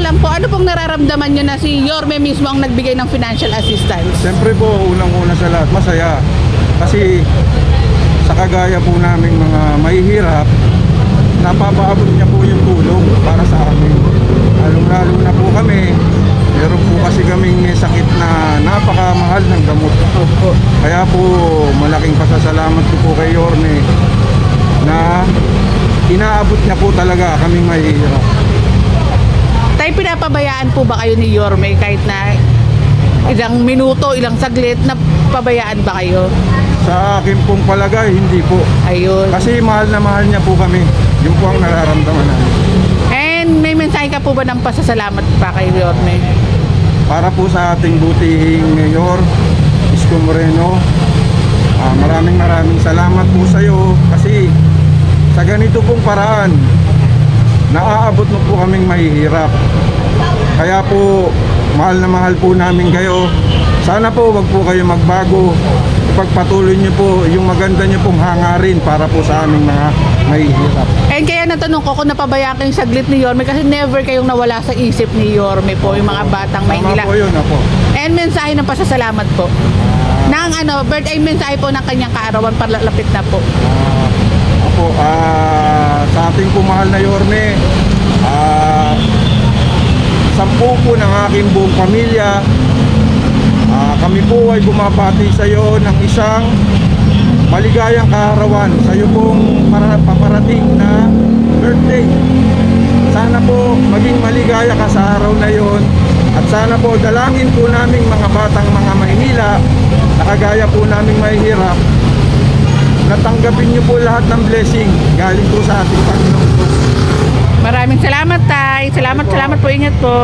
lang po, ano pong nararamdaman nyo na si Yorme mismo ang nagbigay ng financial assistance? Siyempre po, unang-una sa lahat, masaya. Kasi sa kagaya po naming mga mahihirap, napapaabot niya po yung tulong para sa amin. Lalong-lalo na po kami, meron po kasi kaming may sakit na napakamahal ng gamot. Kaya po, malaking pasasalamat ko po kay Yorme na inaabot niya po talaga kaming mahihirap. Tayo, pinapabayaan po ba kayo ni Yorme kahit na ilang minuto, ilang saglit, na pabayaan ba kayo? Sa akin pong palagay, hindi po. Ayun. Kasi mahal na mahal niya po kami. Yun po ang nararamdaman namin. And may mensahe ka po ba ng pasasalamat pa kay Yorme? Para po sa ating butihing Mayor Isko Moreno, maraming salamat po sa iyo kasi sa ganito pong paraan naaabot mo po kaming mahihirap. Kaya po mahal na mahal po namin kayo. Sana po wag po kayo magbago. Ipagpatuloy niyo po yung maganda niyo pong hangarin para po sa aming mga mahihirap. And kaya natanong ko kung napabayaan kayong saglit ni Yorme kasi never kayong nawala sa isip ni Yorme po, yung mga batang Maynila. Tama po yun, apo. And mensahe ng pasasalamat po. Nang birthday mensahe po ng kanyang kaarawan, palapit na po. Sa ating pumahal na Yorme, 10 po ng aking buong pamilya, kami po ay bumabati sa iyo ng isang maligayang kaarawan sa iyo pong paparating na birthday. Sana po maging maligaya ka sa araw na yon, at sana po dalangin po naming mga batang mga Maynila na kagaya po naming mahihirap, natanggapin niyo po lahat ng blessing galing po sa ating Panginoon. Maraming salamat, Tay. Salamat po. Ingat po.